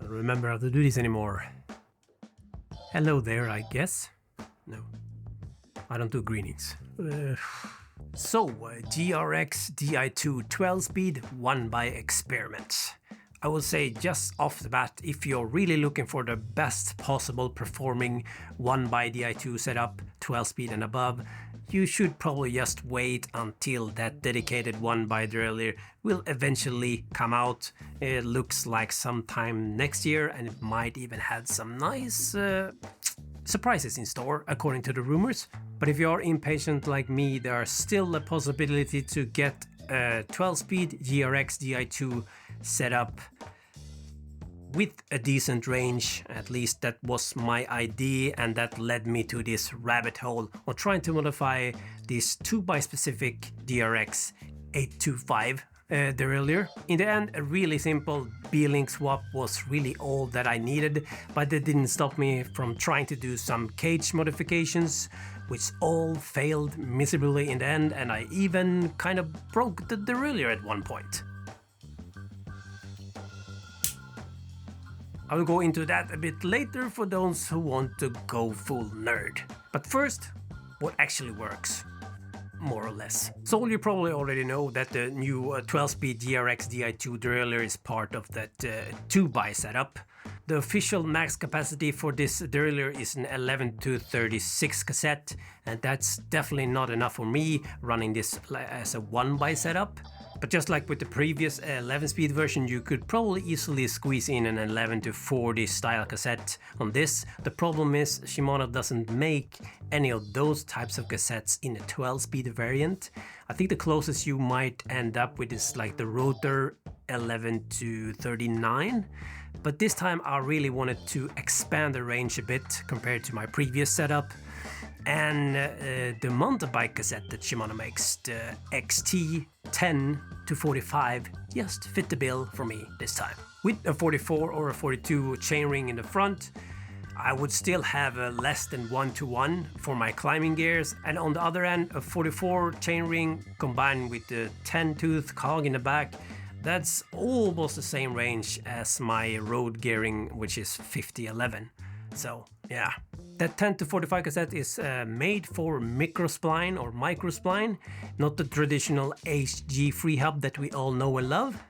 don't remember how to do this anymore. Hello there, I guess. No, I don't do greetings. GRX Di2 12-speed 1x Experiments. I will say just off the bat, if you're really looking for the best possible performing 1x Di2 setup, 12-speed and above, you should probably just wait until that dedicated 1x derailleur will eventually come out. It looks like sometime next year, and it might even have some nice surprises in store, according to the rumors. But if you're impatient like me, there is still a possibility to get a 12-speed GRX Di2 setup with a decent range. At least that was my idea, and that led me to this rabbit hole of trying to modify this 2x specific GRX825 derailleur. In the end, a really simple B-link swap was really all that I needed, but that didn't stop me from trying to do some cage modifications, which all failed miserably in the end, and I even kind of broke the derailleur at one point. I will go into that a bit later for those who want to go full nerd. But first, what actually works, more or less. So you probably already know that the new 12-speed GRX Di2 derailleur is part of that 2x setup. The official max capacity for this derailleur is an 11-36 cassette, and that's definitely not enough for me running this as a 1x setup. But just like with the previous 11-speed version, you could probably easily squeeze in an 11-40 style cassette on this. The problem is Shimano doesn't make any of those types of cassettes in a 12-speed variant. I think the closest you might end up with is like the Rotor 11-39. But this time I really wanted to expand the range a bit compared to my previous setup. And the mountain bike cassette that Shimano makes, the XT10-45, just fit the bill for me this time. With a 44 or a 42 chainring in the front, I would still have a less than 1-to-1 for my climbing gears, and on the other end, a 44 chainring combined with the 10-tooth cog in the back. That's almost the same range as my road gearing, which is 50-11. So yeah, that 10-45 cassette is made for microspline or microspline, not the traditional HG free hub that we all know and love.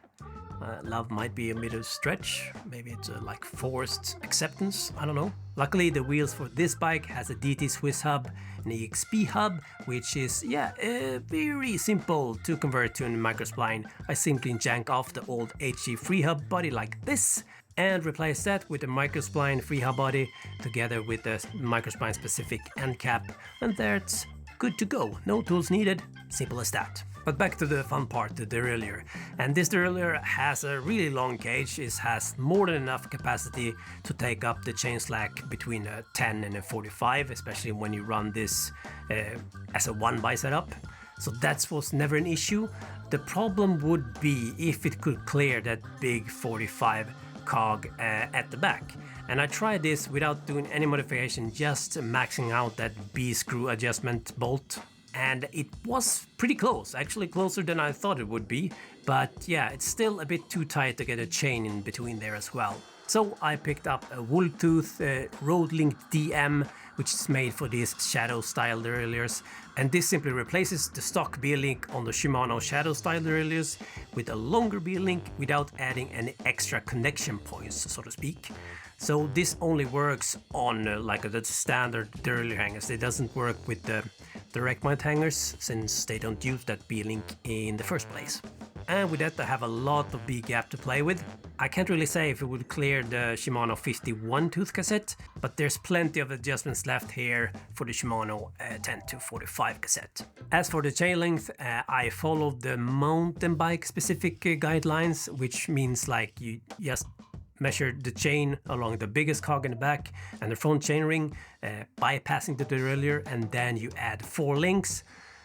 Love might be a bit of a stretch, maybe it's like forced acceptance, I don't know. Luckily the wheels for this bike has a DT Swiss hub, an EXP hub, which is very simple to convert to a microspline. I simply jank off the old HG free hub body like this, and replace that with a microspline free hub body together with the microspline specific end cap, and that's good to go. No tools needed, simple as that. But back to the fun part, the derailleur. And this derailleur has a really long cage. It has more than enough capacity to take up the chain slack between a 10 and a 45, especially when you run this as a 1x setup. So that was never an issue. The problem would be if it could clear that big 45 cog at the back. And I tried this without doing any modification, just maxing out that B-screw adjustment bolt. And it was pretty close, actually closer than I thought it would be. But yeah, it's still a bit too tight to get a chain in between there as well. So I picked up a Wolftooth Roadlink DM, which is made for these shadow style derailleurs. And this simply replaces the stock B-link on the Shimano shadow style derailleurs with a longer B-link without adding any extra connection points, so to speak. So this only works on like the standard derailleur hangers. It doesn't work with the direct mount hangers since they don't use that B-link in the first place. And with that I have a lot of B-gap to play with. I can't really say if it would clear the Shimano 51 tooth cassette, but there's plenty of adjustments left here for the Shimano 10-45 cassette. As for the chain length, I followed the mountain bike specific guidelines, which means like you just measure the chain along the biggest cog in the back and the front chainring, bypassing the derailleur, and then you add 4 links,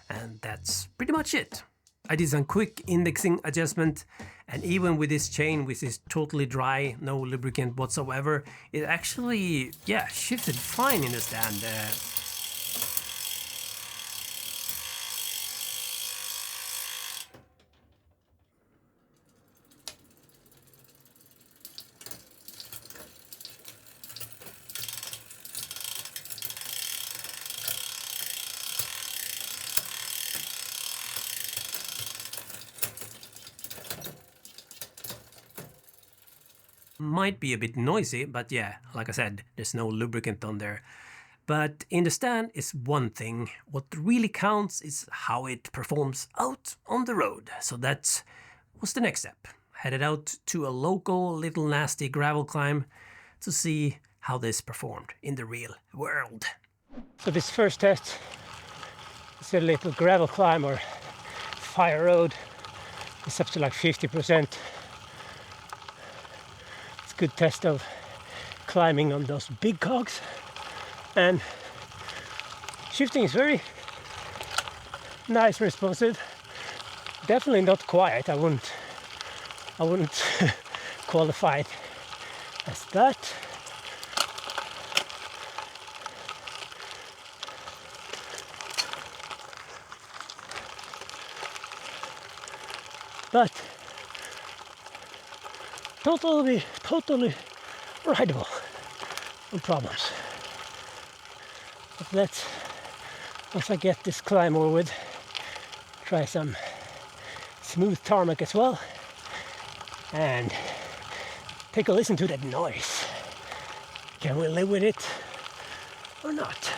and that's pretty much it. I did some quick indexing adjustment, and even with this chain, which is totally dry, no lubricant whatsoever, it actually, shifted fine in the stand. Might be a bit noisy, but yeah, like I said, there's no lubricant on there. But in the stand is one thing. What really counts is how it performs out on the road. So that was the next step. Headed out to a local little nasty gravel climb to see how this performed in the real world. So this first test is a little gravel climb or fire road. It's up to like 50%. It's a good test of climbing on those big cogs. And shifting is very nice, responsive. Definitely not quiet. I wouldn't qualify it as that. But totally rideable, no problems. But let's, once I get this climb over with, try some smooth tarmac as well and take a listen to that noise. Can we live with it or not?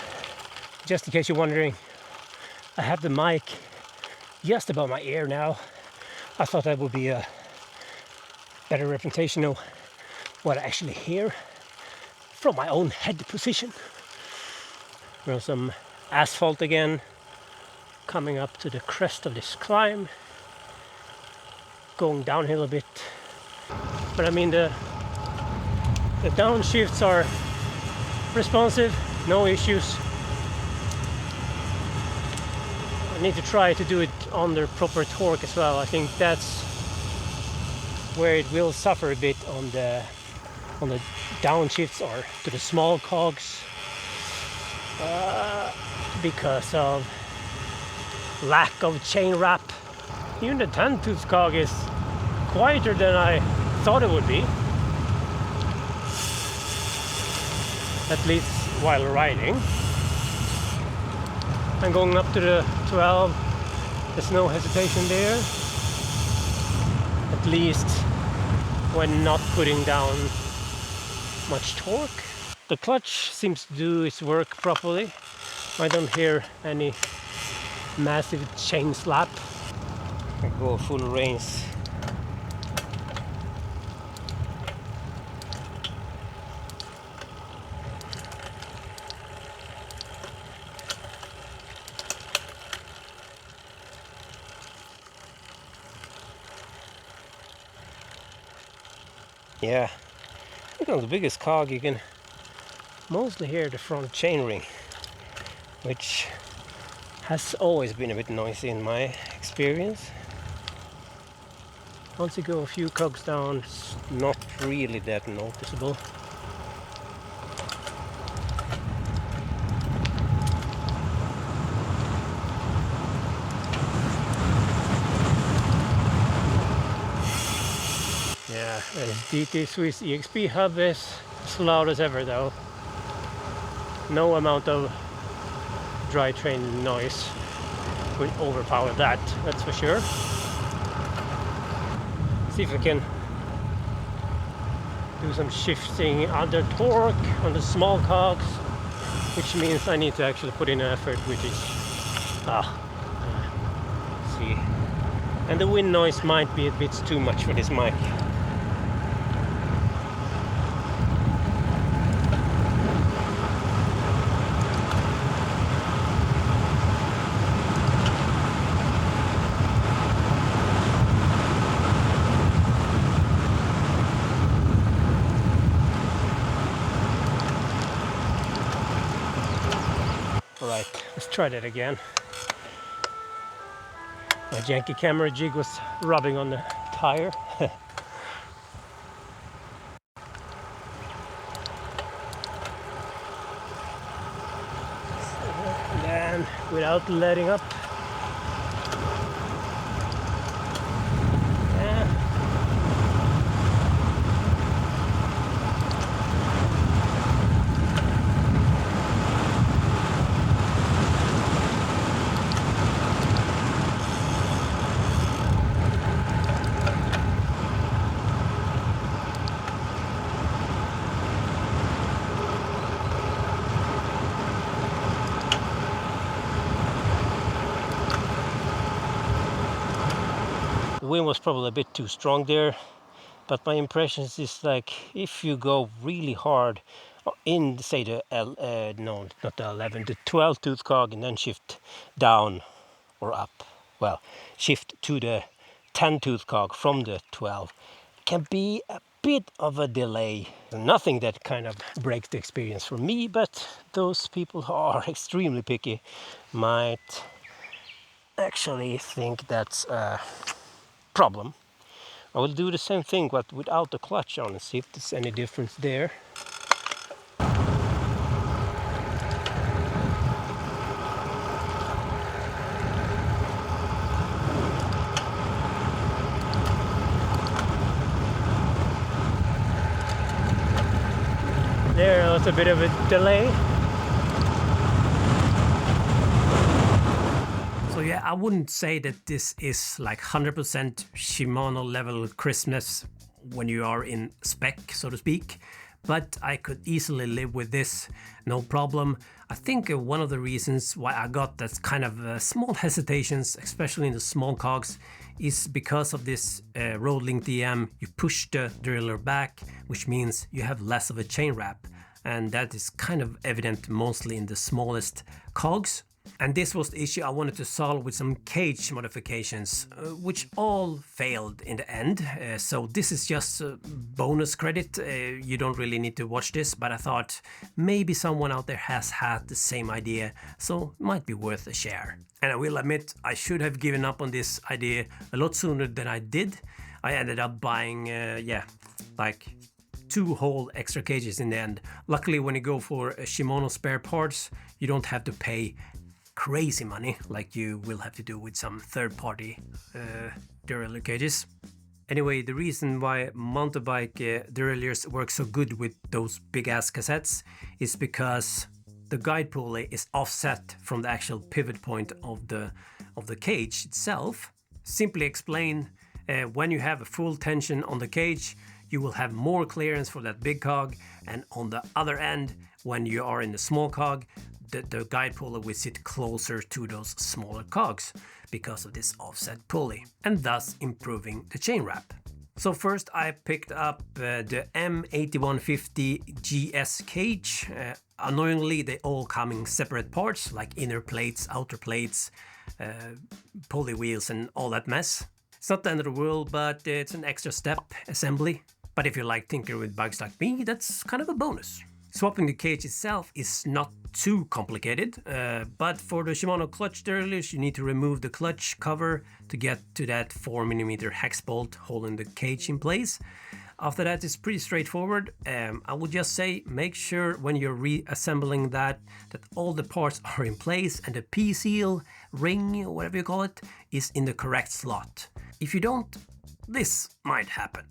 Just in case you're wondering, I have the mic just above my ear now. I thought that would be a better representation of what I actually hear from my own head position. We're on some asphalt again, coming up to the crest of this climb, going downhill a bit. But I mean the downshifts are responsive, no issues. I need to try to do it under proper torque as well. I think that's where it will suffer a bit on the downshifts or to the small cogs because of lack of chain wrap. Even the 10-tooth cog is quieter than I thought it would be, at least while riding. And going up to the 12, there's no hesitation there, at least when not putting down much torque. The clutch seems to do its work properly. I don't hear any massive chain slap. I go full range. Yeah, I think on the biggest cog you can mostly hear the front chainring, which has always been a bit noisy in my experience. Once you go a few cogs down, it's not really that noticeable. Yeah, the D2 Swiss EXP hub is as loud as ever though. No amount of drivetrain noise will overpower that, that's for sure. See if I can do some shifting under torque on the small cogs, which means I need to actually put in an effort, which is see. And the wind noise might be a bit too much for this mic. Alright, let's try that again. My janky camera jig was rubbing on the tire. And then, without letting up. wind was probably a bit too strong there, but my impression is like if you go really hard in, say, the no, not the 11, the 12 tooth cog, and then shift down or up, well, shift to the 10 tooth cog from the 12, can be a bit of a delay. Nothing that kind of breaks the experience for me, but those people who are extremely picky might actually think that's a problem. I will do the same thing but without the clutch on and see if there's any difference there. There was a bit of a delay. So yeah, I wouldn't say that this is like 100% Shimano level crispness when you are in spec, so to speak, but I could easily live with this, no problem. I think one of the reasons why I got that kind of small hesitations, especially in the small cogs, is because of this Roadlink DM. You push the derailleur back, which means you have less of a chain wrap, and that is kind of evident mostly in the smallest cogs. And this was the issue I wanted to solve with some cage modifications, which all failed in the end. So this is just a bonus credit. You don't really need to watch this, but I thought maybe someone out there has had the same idea, so it might be worth a share. And I will admit, I should have given up on this idea a lot sooner than I did. I ended up buying, like 2 whole extra cages in the end. Luckily, when you go for Shimano spare parts, you don't have to pay crazy money like you will have to do with some third-party derailleur cages. Anyway, the reason why mountain bike derailleurs work so good with those big-ass cassettes is because the guide pulley is offset from the actual pivot point of the cage itself. Simply explained, when you have a full tension on the cage, you will have more clearance for that big cog, and on the other end, when you are in the small cog, the guide pulley will sit closer to those smaller cogs because of this offset pulley, and thus improving the chain wrap. So first I picked up the M8150 GS cage. Annoyingly, they all come in separate parts, like inner plates, outer plates, pulley wheels and all that mess. It's not the end of the world, but it's an extra step assembly. But if you like tinkering with bugs like me, that's kind of a bonus. Swapping the cage itself is not too complicated, but for the Shimano clutch derailleurs, you need to remove the clutch cover to get to that 4mm hex bolt holding the cage in place. After that, it's pretty straightforward. I would just say make sure when you're reassembling that all the parts are in place and the P-seal, ring, whatever you call it, is in the correct slot. If you don't, this might happen.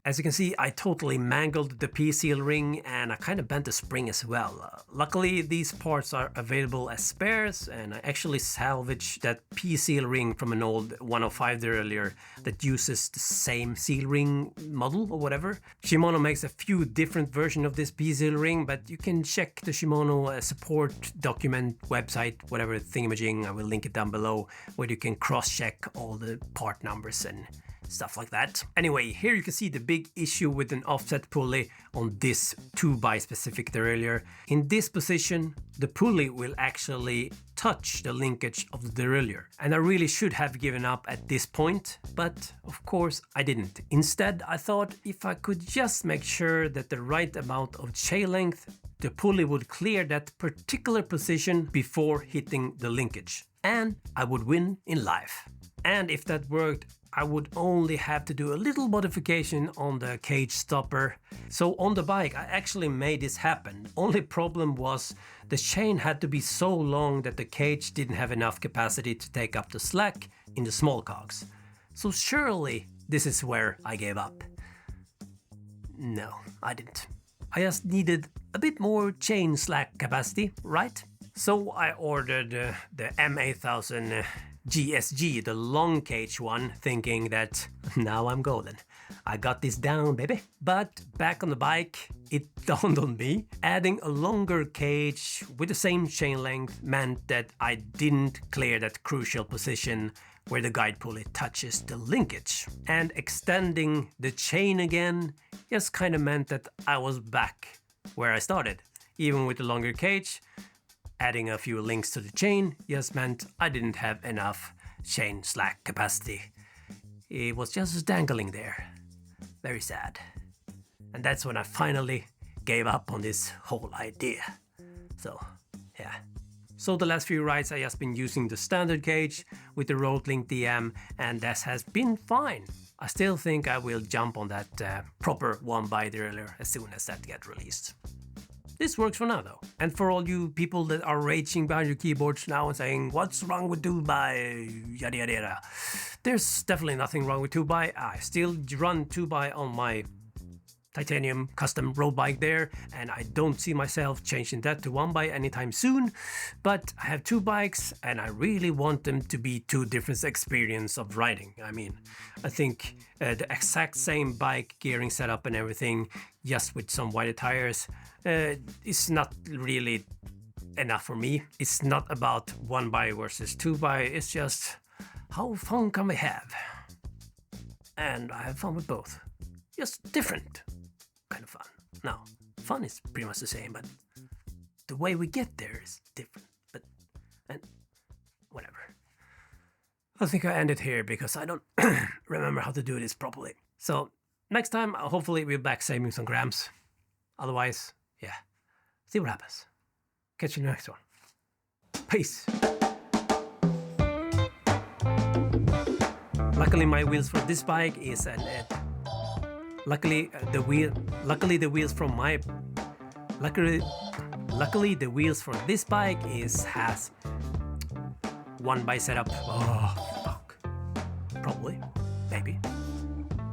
As you can see, I totally mangled the P-seal ring and I kind of bent the spring as well. Luckily, these parts are available as spares, and I actually salvaged that P-seal ring from an old 105 derailleur that uses the same seal ring model or whatever. Shimano makes a few different versions of this P-seal ring, but you can check the Shimano support document website, whatever thingamajig, I will link it down below, where you can cross-check all the part numbers and stuff like that. Anyway, here you can see the big issue with an offset pulley on this 2x specific derailleur. In this position, the pulley will actually touch the linkage of the derailleur. And I really should have given up at this point, but of course I didn't. Instead, I thought if I could just make sure that the right amount of chain length, the pulley would clear that particular position before hitting the linkage, and I would win in life. And if that worked, I would only have to do a little modification on the cage stopper. So on the bike, I actually made this happen. Only problem was the chain had to be so long that the cage didn't have enough capacity to take up the slack in the small cogs. So surely this is where I gave up. No, I didn't. I just needed a bit more chain slack capacity, right? So I ordered the M8000 GSG, the long cage one, thinking that now I'm golden. I got this down, baby. But back on the bike, it dawned on me, adding a longer cage with the same chain length meant that I didn't clear that crucial position where the guide pulley touches the linkage. And extending the chain again just kind of meant that I was back where I started. Even with the longer cage, adding a few links to the chain just meant I didn't have enough chain slack capacity. It was just dangling there. Very sad. And that's when I finally gave up on this whole idea. So, yeah. So the last few rides I just been using the standard cage with the Roadlink DM, and that has been fine. I still think I will jump on that proper 1x derailleur as soon as that gets released. This works for now though. And for all you people that are raging behind your keyboards now and saying, what's wrong with 2x, yada yada yada. There's definitely nothing wrong with 2x. I still run 2x on my titanium custom road bike there, and I don't see myself changing that to 1x anytime soon. But I have two bikes and I really want them to be two different experiences of riding. I mean, I think the exact same bike gearing setup and everything, just with some wider tires, is not really enough for me. It's not about 1x versus 2x, it's just how fun can we have? And I have fun with both. Just different kind of fun. Now, fun is pretty much the same, but the way we get there is different. And whatever. I think I end it here because I don't remember how to do this properly. So next time, hopefully we'll be back saving some grams. Otherwise, yeah, see what happens. Catch you in the next one. Peace. Luckily, my wheels for this bike is an luckily the wheels for this bike has 1x setup. Oh fuck. Probably. Maybe.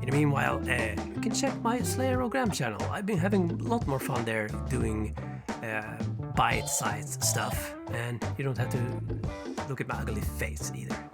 In the meanwhile, you can check my Slayerogram channel. I've been having a lot more fun there doing bite-sized stuff, and you don't have to look at my ugly face either.